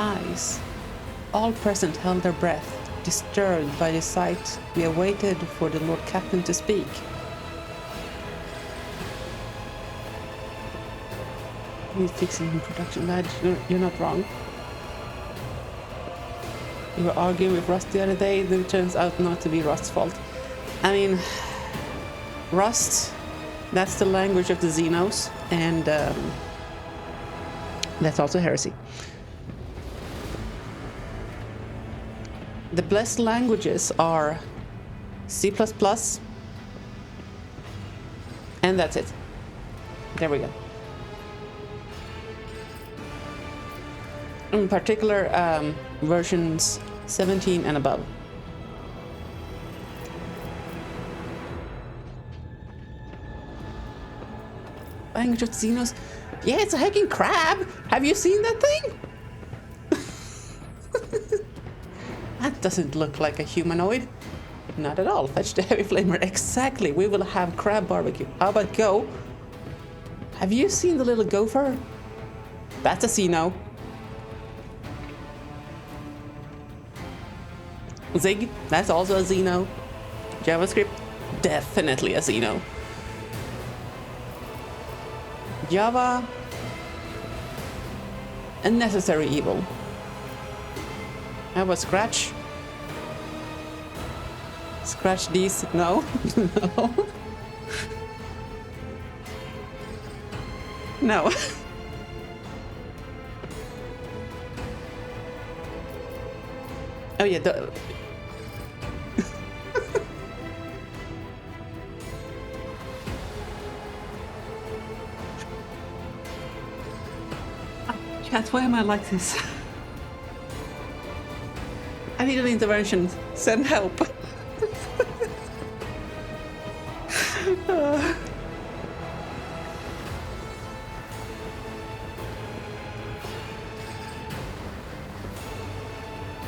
eyes. All present held their breath, disturbed by the sight. We awaited for the Lord Captain to speak. He's fixing production badge. You're not wrong. We were arguing with Rust the other day. It turns out not to be Rust's fault. I mean, Rust, that's the language of the Xenos, and that's also heresy. The blessed languages are C++, and that's it. There we go. In particular, versions 17 and above. Language of Xenos. Yeah, it's a hacking crab. Have you seen that thing? That doesn't look like a humanoid. Not at all. Fetch the heavy flamer. Exactly. We will have crab barbecue. How about go? Have you seen the little gopher? That's a Xeno. Zig, that's also a Xeno. JavaScript, definitely a Xeno. Java, a necessary evil. How about Scratch? Scratch these? No? No. No. Oh yeah, Chat, why am I like this? I need an intervention. Send help.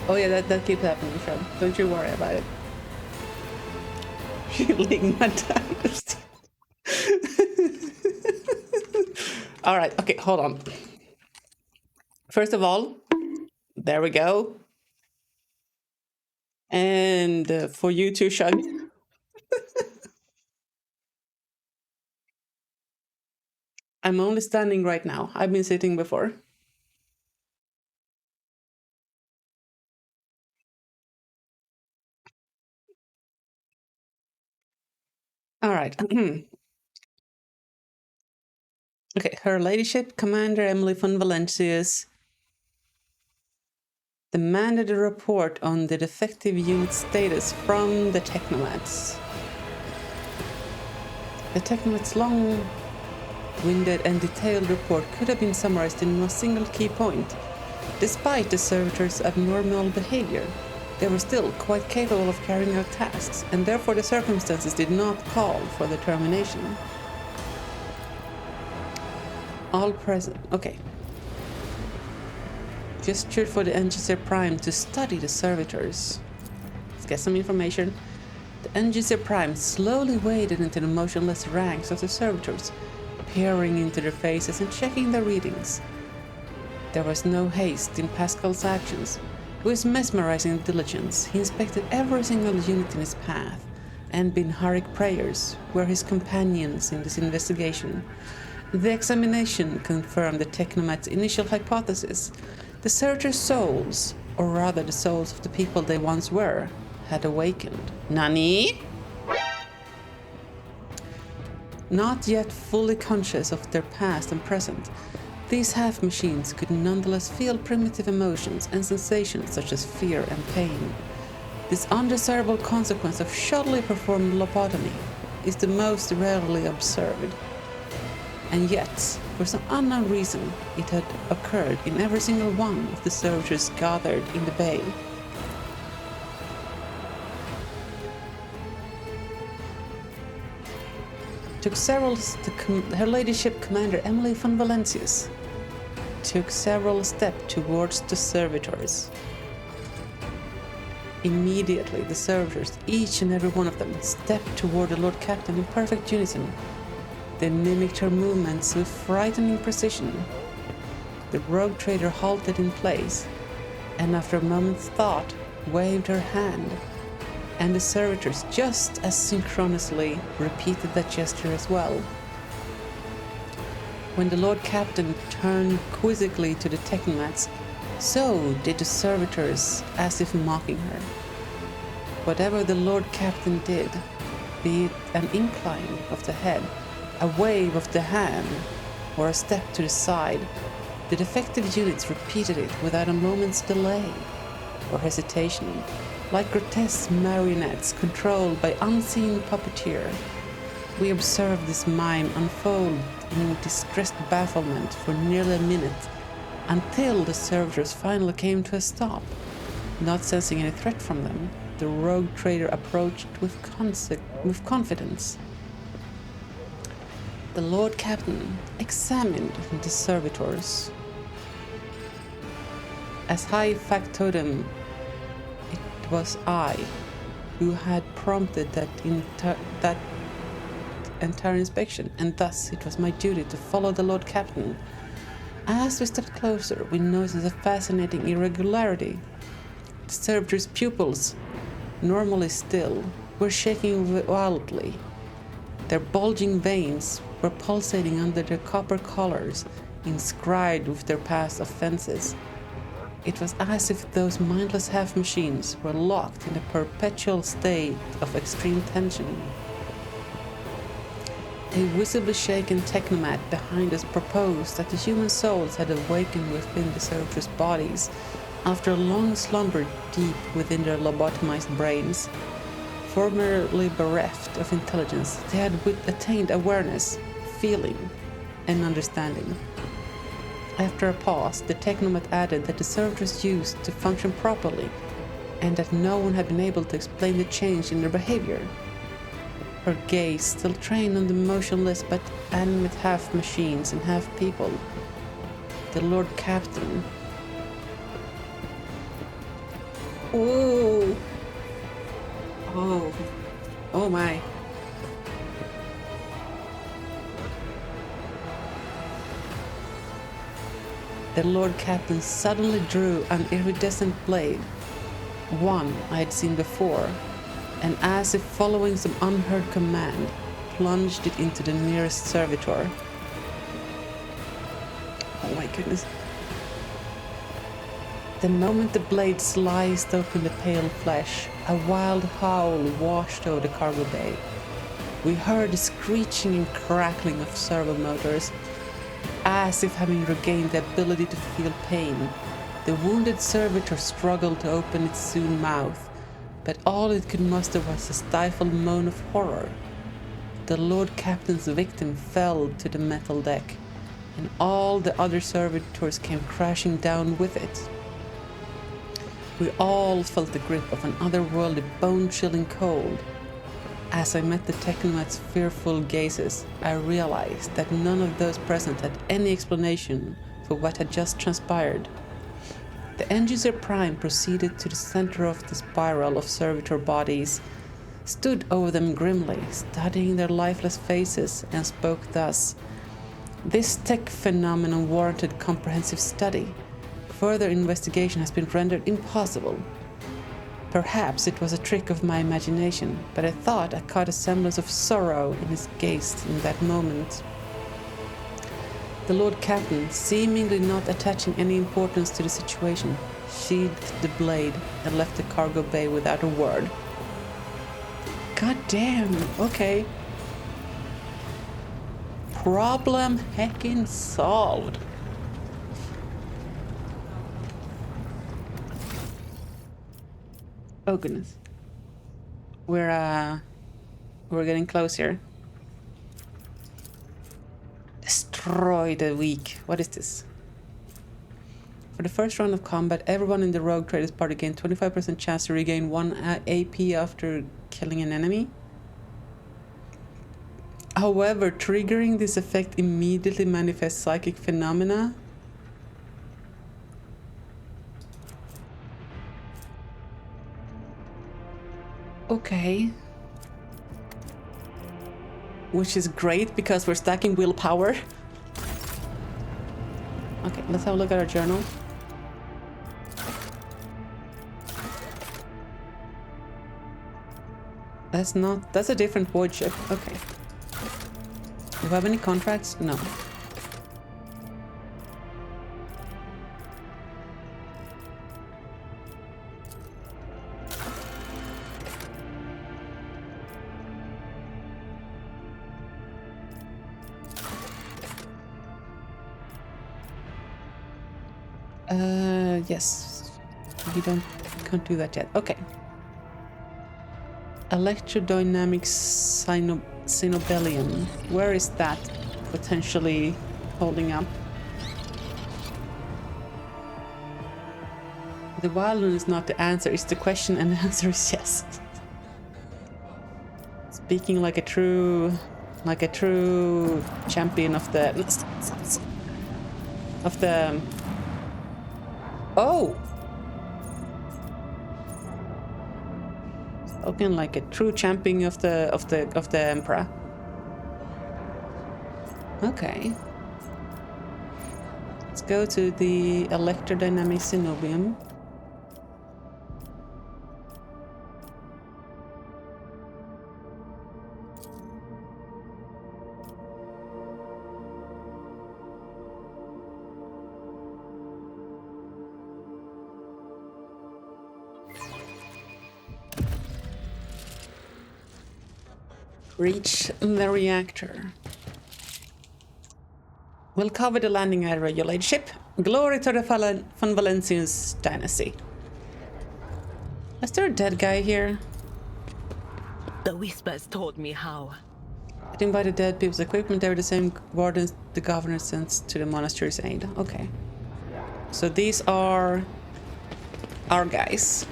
Oh yeah, that keeps happening, Sean. Don't you worry about it. Shielding my dynasty. Alright, okay, hold on. First of all, there we go. And for you too, Shug. I'm only standing right now. I've been sitting before. All right. Okay, Her Ladyship, Commander Emily von Valencius, demanded a report on the defective unit status from the Technomats. The Technomats' long-winded and detailed report could have been summarized in a single key point. Despite the servitors' abnormal behavior, they were still quite capable of carrying out tasks, and therefore the circumstances did not call for their termination. All present. Okay. Gestured for the NGC Prime to study the servitors. Let's get some information. The NGC Prime slowly waded into the motionless ranks of the servitors, peering into their faces and checking their readings. There was no haste in Pascal's actions. With mesmerizing diligence, he inspected every single unit in his path, and Binharik prayers were his companions in this investigation. The examination confirmed the Technomat's initial hypothesis. The servitors' souls, or rather the souls of the people they once were, had awakened. Nani? Not yet fully conscious of their past and present, these half-machines could nonetheless feel primitive emotions and sensations such as fear and pain. This undesirable consequence of shoddily performed lobotomy is the most rarely observed. And yet, for some unknown reason, it had occurred in every single one of the servitors gathered in the bay. Her Ladyship Commander Emily von Valencius took several steps towards the servitors. Immediately, the servitors, each and every one of them, stepped toward the Lord Captain in perfect unison. They mimicked her movements with frightening precision. The rogue trader halted in place, and after a moment's thought, waved her hand, and the servitors just as synchronously repeated that gesture as well. When the Lord Captain turned quizzically to the technomats, so did the servitors, as if mocking her. Whatever the Lord Captain did, be it an incline of the head, a wave of the hand, or a step to the side, the defective units repeated it without a moment's delay or hesitation, like grotesque marionettes controlled by unseen puppeteer. We observed this mime unfold in distressed bafflement for nearly a minute, until the servitors finally came to a stop. Not sensing any threat from them, the rogue trader approached with confidence. The Lord Captain examined the servitors. As high factotum, it was I who had prompted that entire inspection, and thus it was my duty to follow the Lord Captain. As we stepped closer, we noticed a fascinating irregularity. The servitors' pupils, normally still, were shaking wildly. Their bulging veins were pulsating under their copper collars, inscribed with their past offenses. It was as if those mindless half-machines were locked in a perpetual state of extreme tension. A visibly shaken technomat behind us proposed that the human souls had awakened within the servitors' bodies after a long slumber deep within their lobotomized brains. Formerly bereft of intelligence, they had attained awareness, feeling, and understanding. After a pause, the technomat added that the servitors used to function properly, and that no one had been able to explain the change in their behavior. Her gaze still trained on the motionless but animate half-machines and half-people. The Lord Captain. Oh! Oh. Oh my. The Lord Captain suddenly drew an iridescent blade, one I had seen before, and as if following some unheard command, plunged it into the nearest servitor. Oh my goodness. The moment the blade sliced open the pale flesh, a wild howl washed over the cargo bay. We heard the screeching and crackling of servo motors. As if having regained the ability to feel pain, the wounded servitor struggled to open its sewn mouth, but all it could muster was a stifled moan of horror. The Lord Captain's victim fell to the metal deck, and all the other servitors came crashing down with it. We all felt the grip of an otherworldly, bone-chilling cold. As I met the technomat's fearful gazes, I realized that none of those present had any explanation for what had just transpired. The end-user Prime proceeded to the center of the spiral of servitor bodies, stood over them grimly, studying their lifeless faces, and spoke thus. This tech phenomenon warranted comprehensive study. Further investigation has been rendered impossible. Perhaps it was a trick of my imagination, but I thought I caught a semblance of sorrow in his gaze in that moment. The Lord Captain, seemingly not attaching any importance to the situation, sheathed the blade and left the cargo bay without a word. God damn, okay. Problem heckin' solved. Oh goodness. We're getting close here. Destroy the weak. What is this? For the first round of combat, everyone in the Rogue Traders party gained 25% chance to regain 1 AP after killing an enemy. However, triggering this effect immediately manifests psychic phenomena. Okay. Which is great because we're stacking willpower. Okay, let's have a look at our journal. That's a different void ship. Okay. Do we have any contracts? No. Yes. We can't do that yet. Okay. Electrodynamic Cynobellium. Where is that potentially holding up? The wild one is not the answer, it's the question, and the answer is yes. Speaking like a true champion of the oh, spoken like a true champion of the emperor. Okay, let's go to the electrodynamic Cenobium. Reach the reactor. We'll cover the landing area, your ladyship. Glory to the Von Valencien's dynasty. Is there a dead guy here? The whispers told me how. Getting by the dead people's equipment, they were the same wardens the governor sends to the monastery's aid. Okay. So these are our guys.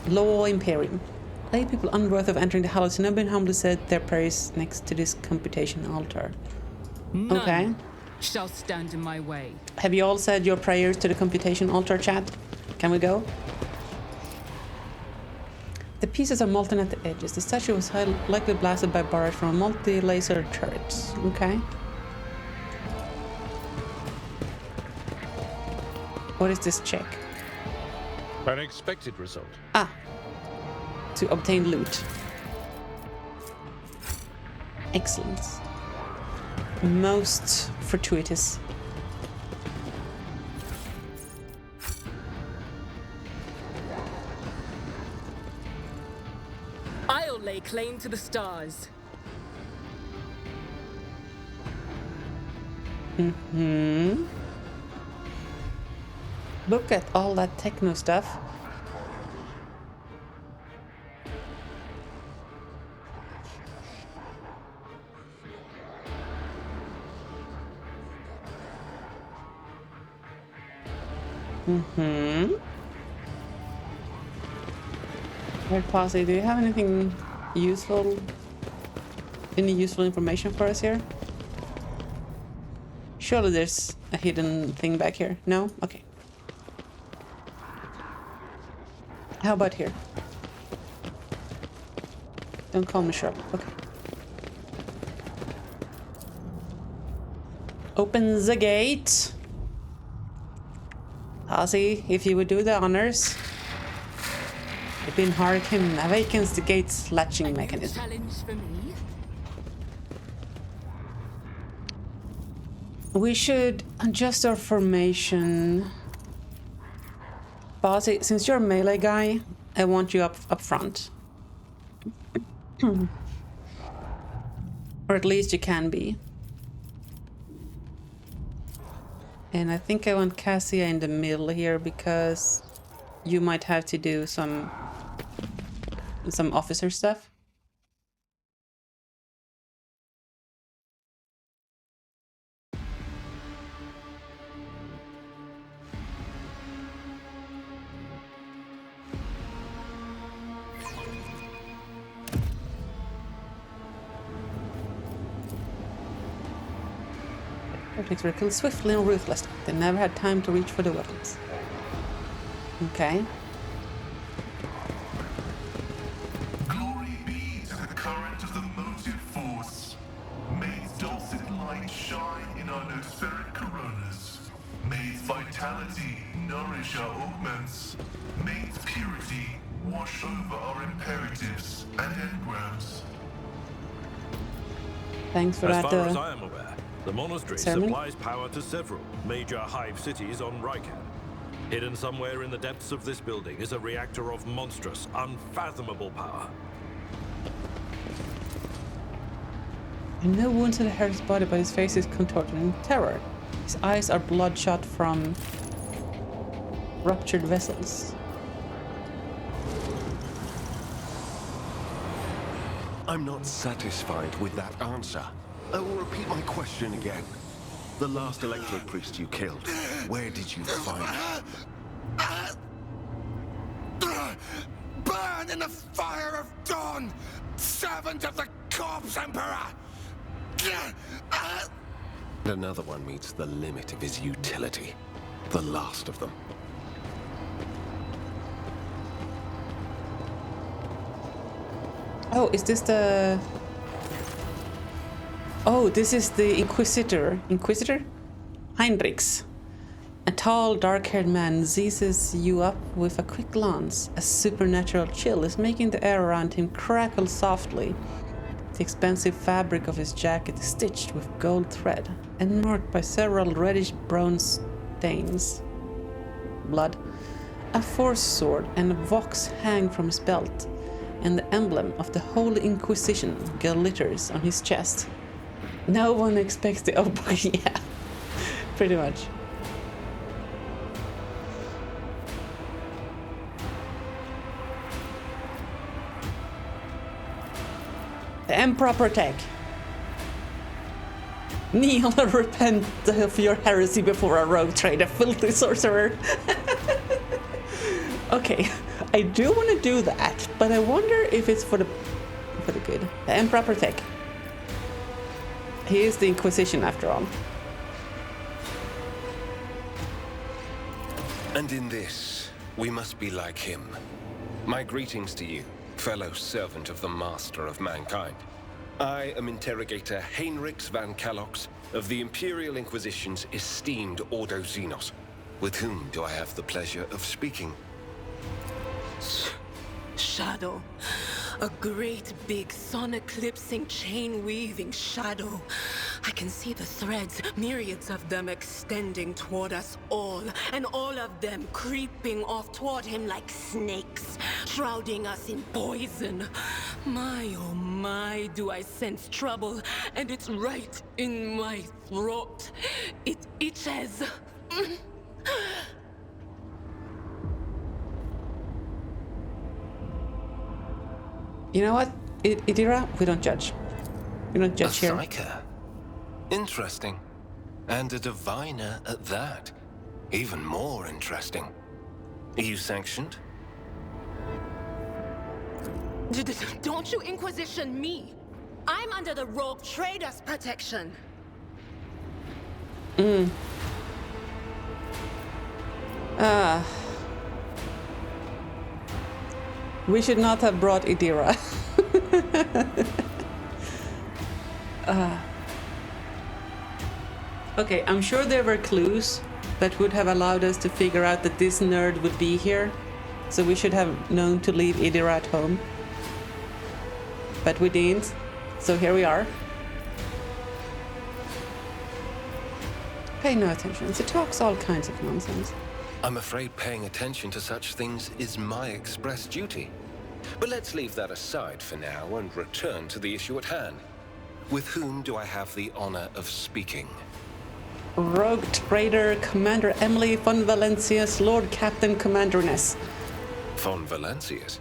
Law Imperium. Lay people unworthy of entering the hallowed Cenobium humbly said their prayers next to this computation altar. None Okay. shall stand in my way. Have you all said your prayers to the computation altar, chat? Can we go? The pieces are molten at the edges. The statue was likely blasted by barrage from a multi-laser turret. Okay. What is this check? An expected result. Ah. To obtain loot. Excellent. Most fortuitous. I'll lay claim to the stars. Look at all that techno stuff. Red Posse, do you have anything useful? Any useful information for us here? Surely there's a hidden thing back here. No? Okay. How about here? Don't call me Sherlock. Okay. Open the gate. Posse, if you would do the honors. The Bin Hurricane awakens the gate's latching mechanism. Challenge for me? We should adjust our formation. Posse, since you're a melee guy, I want you up front. Or at least you can be. And I think I want Cassia in the middle here because you might have to do some officer stuff. Technics were killed swiftly and ruthlessly. They never had time to reach for the weapons. Okay. Glory be to the current of the motive force. May its dulcet light shine in our nospheric coronas. May its vitality nourish our augments. May its purity wash over our imperatives and engrams. Thanks for As that. far as I am aware, the monastery sermon? supplies power to several major hive cities on Raikan. Hidden somewhere in the depths of this building is a reactor of monstrous, unfathomable power. No wounds in the Heresy's body, but his face is contorted in terror. His eyes are bloodshot from ruptured vessels. I'm not satisfied with that answer. I will repeat my question again. The last Electro Priest you killed, where did you find him? Burn in the fire of dawn, servant of the Corpse Emperor! Another one meets the limit of his utility. The last of them. Oh, is this the... Oh, this is the Inquisitor. Inquisitor? Heinrichs. A tall, dark-haired man seizes you up with a quick glance. A supernatural chill is making the air around him crackle softly. The expensive fabric of his jacket is stitched with gold thread and marked by several reddish-brown stains. Blood. A force sword and a vox hang from his belt, and the emblem of the Holy Inquisition glitters on his chest. No one expects the yeah, pretty much. The Emperor protect. Kneel and repent of your heresy before a rogue trader, filthy sorcerer. Okay, I do want to do that, but I wonder if it's for the good. The Emperor protect. He is the Inquisition after all. And in this, we must be like him. My greetings to you, fellow servant of the Master of Mankind. I am Interrogator Heinrichs van Kalox of the Imperial Inquisition's esteemed Ordo Xenos. With whom do I have the pleasure of speaking? Shadow. A great big sun-eclipsing, chain-weaving shadow. I can see the threads, myriads of them extending toward us all, and all of them creeping off toward him like snakes, shrouding us in poison. My, oh my, do I sense trouble, and it's right in my throat. It itches. You know what, Idira? We don't judge. We don't judge here. A psyker. Interesting. And a diviner at that. Even more interesting. Are you sanctioned? Don't you Inquisition me! I'm under the rogue trader's protection. We should not have brought Idira. Okay, I'm sure there were clues that would have allowed us to figure out that this nerd would be here. So we should have known to leave Idira at home. But we didn't. So here we are. Pay no attention. She talks all kinds of nonsense. I'm afraid paying attention to such things is my express duty. But let's leave that aside for now and return to the issue at hand. With whom do I have the honor of speaking? Rogue Trader Commander Emily von Valencius, Lord Captain Commanderness. Von Valencius?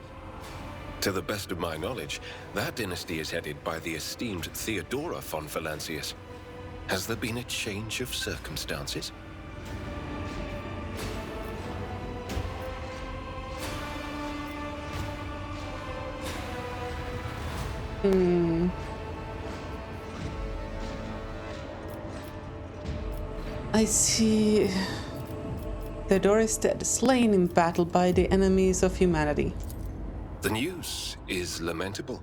To the best of my knowledge, that dynasty is headed by the esteemed Theodora von Valencius. Has there been a change of circumstances? I see. Theodora is dead, slain in battle by the enemies of humanity. The news is lamentable.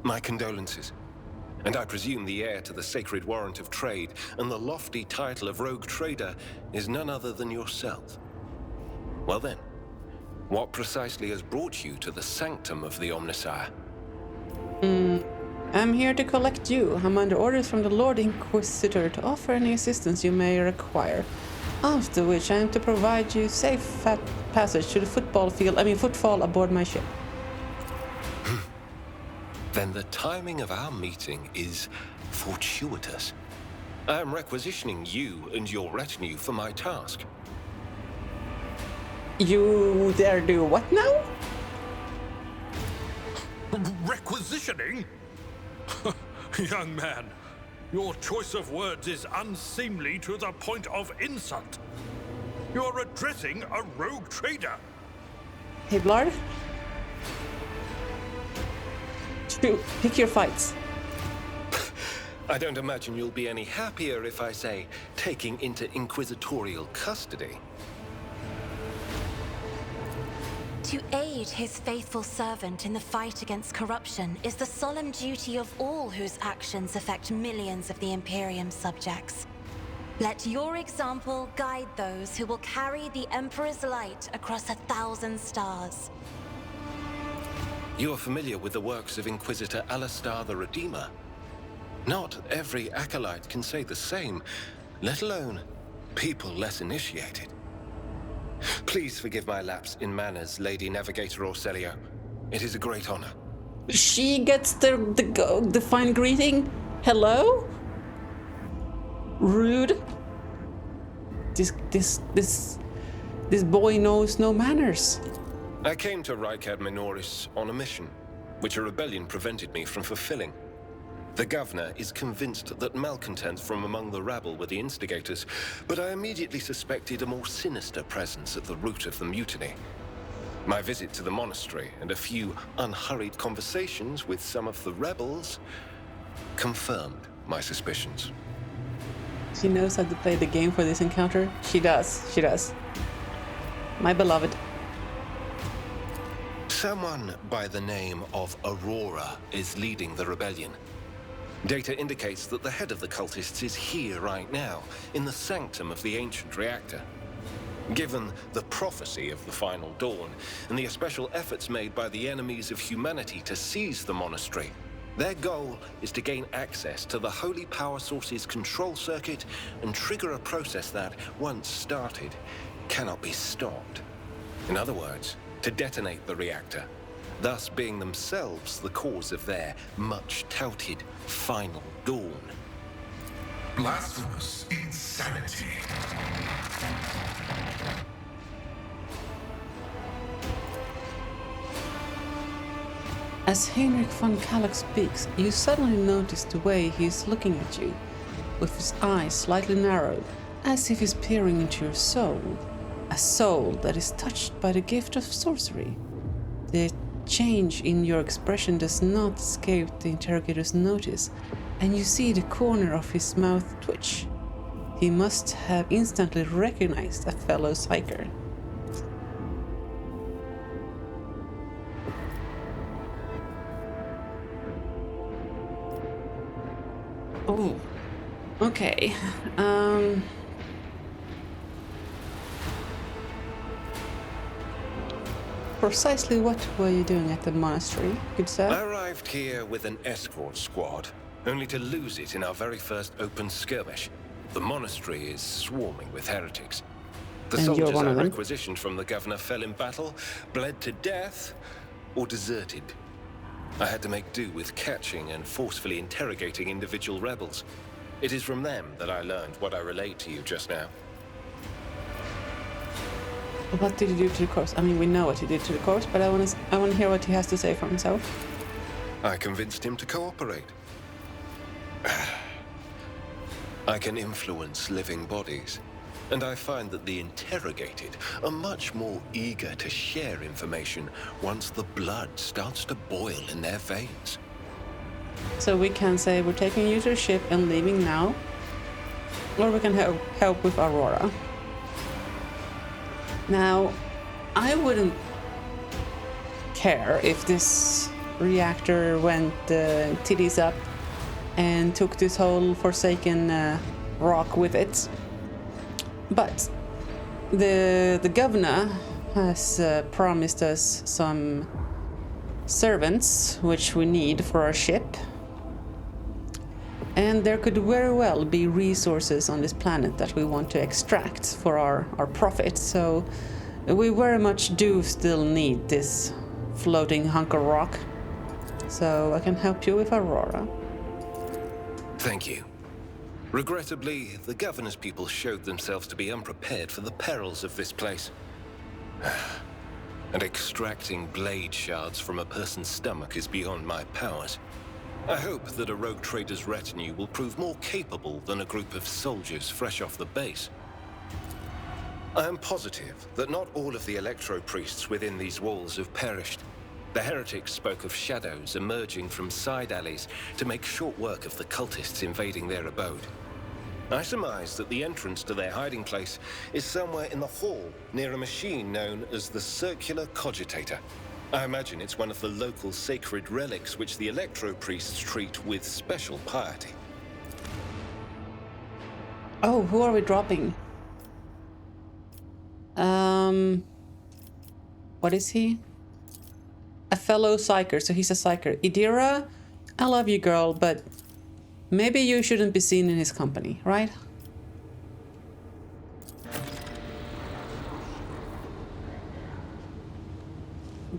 My condolences. And I presume the heir to the sacred warrant of trade and the lofty title of rogue trader is none other than yourself. Well then, What precisely has brought you to the sanctum of the Omnissiah? I'm here to collect you. I'm under orders from the Lord Inquisitor to offer any assistance you may require. After which I am to provide you safe passage to the footfall aboard my ship. Then the timing of our meeting is fortuitous. I am requisitioning you and your retinue for my task. You dare do what now? Requisitioning? Young man, your choice of words is unseemly to the point of insult. You're addressing a rogue trader. Hey, Blard. Pick your fights. I don't imagine you'll be any happier if I say taking into inquisitorial custody. To aid his faithful servant in the fight against corruption is the solemn duty of all whose actions affect millions of the Imperium's subjects. Let your example guide those who will carry the Emperor's light across 1,000 stars. You are familiar with the works of Inquisitor Alistar the Redeemer. Not every acolyte can say the same, let alone people less initiated. Please forgive my lapse in manners, Lady Navigator Orselio. It is a great honor. She gets the fine greeting. Hello? Rude. This boy knows no manners. I came to Rykad Minoris on a mission, which a rebellion prevented me from fulfilling. The governor is convinced that malcontents from among the rabble were the instigators, but I immediately suspected a more sinister presence at the root of the mutiny. My visit to the monastery and a few unhurried conversations with some of the rebels confirmed my suspicions. She knows how to play the game for this encounter. She does. My beloved. Someone by the name of Aurora is leading the rebellion. Data indicates that the head of the cultists is here right now, in the sanctum of the ancient reactor. Given the prophecy of the final dawn, and the special efforts made by the enemies of humanity to seize the monastery, their goal is to gain access to the holy power source's control circuit and trigger a process that, once started, cannot be stopped. In other words, to detonate the reactor, thus being themselves the cause of their much-touted final dawn. Blasphemous insanity. As Heinrich von Kalloch speaks, you suddenly notice the way he is looking at you, with his eyes slightly narrowed, as if he's peering into your soul. A soul that is touched by the gift of sorcery. The change in your expression does not escape the interrogator's notice, and you see the corner of his mouth twitch. He must have instantly recognized a fellow psyker. Oh, okay. Precisely what were you doing at the monastery, good sir? I arrived here with an escort squad, only to lose it in our very first open skirmish. The monastery is swarming with heretics. The And you're soldiers one I of them? requisitioned from the governor fell in battle, bled to death, or deserted. I had to make do with catching and forcefully interrogating individual rebels. It is from them that I learned what I relayed to you just now. What did you do to the corpse? I mean, we know what he did to the corpse, but I want to hear what he has to say for himself. I convinced him to cooperate. I can influence living bodies, and I find that the interrogated are much more eager to share information once the blood starts to boil in their veins. So we can say we're taking you to the ship and leaving now, or we can help with Aurora. Now, I wouldn't care if this reactor went titties up and took this whole forsaken rock with it. But the governor has promised us some servants, which we need for our ship. And there could very well be resources on this planet that we want to extract for our profit. So we very much do still need this floating hunk of rock. So I can help you with Aurora. Thank you. Regrettably, the governor's people showed themselves to be unprepared for the perils of this place. And extracting blade shards from a person's stomach is beyond my powers. I hope that a rogue trader's retinue will prove more capable than a group of soldiers fresh off the base. I am positive that not all of the electro-priests within these walls have perished. The heretics spoke of shadows emerging from side alleys to make short work of the cultists invading their abode. I surmise that the entrance to their hiding place is somewhere in the hall near a machine known as the Circular Cogitator. I imagine it's one of the local sacred relics which the electro-priests treat with special piety. Oh, who are we dropping? What is he? A fellow psyker, so he's a psyker. Idira, I love you, girl, but maybe you shouldn't be seen in his company, right?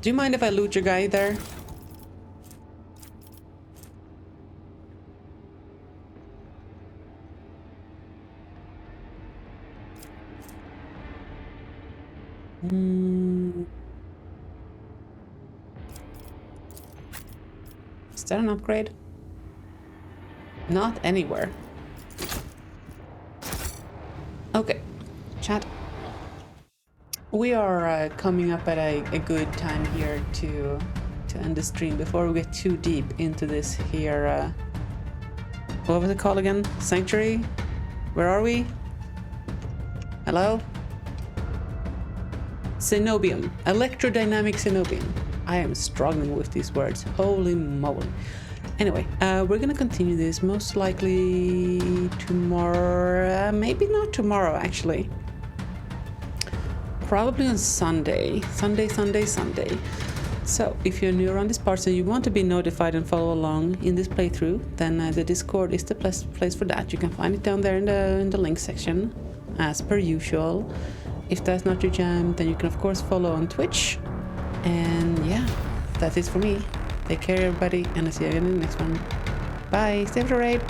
Do you mind if I loot your guy there? Is that an upgrade? Not anywhere. Okay, chat. We are coming up at a good time here to end the stream before we get too deep into this here. What was it called again? Sanctuary? Where are we? Hello? Cenobium. Electrodynamic Cenobium. I am struggling with these words. Holy moly. Anyway, we're gonna continue this most likely tomorrow. Maybe not tomorrow, actually. Probably on Sunday. Sunday. So, if you're new around this part and you want to be notified and follow along in this playthrough, then the Discord is the place for that. You can find it down there in the link section, as per usual. If that's not your jam, then you can of course follow on Twitch. And yeah, that's it for me. Take care, everybody, and I'll see you again in the next one. Bye. Stay for the raid.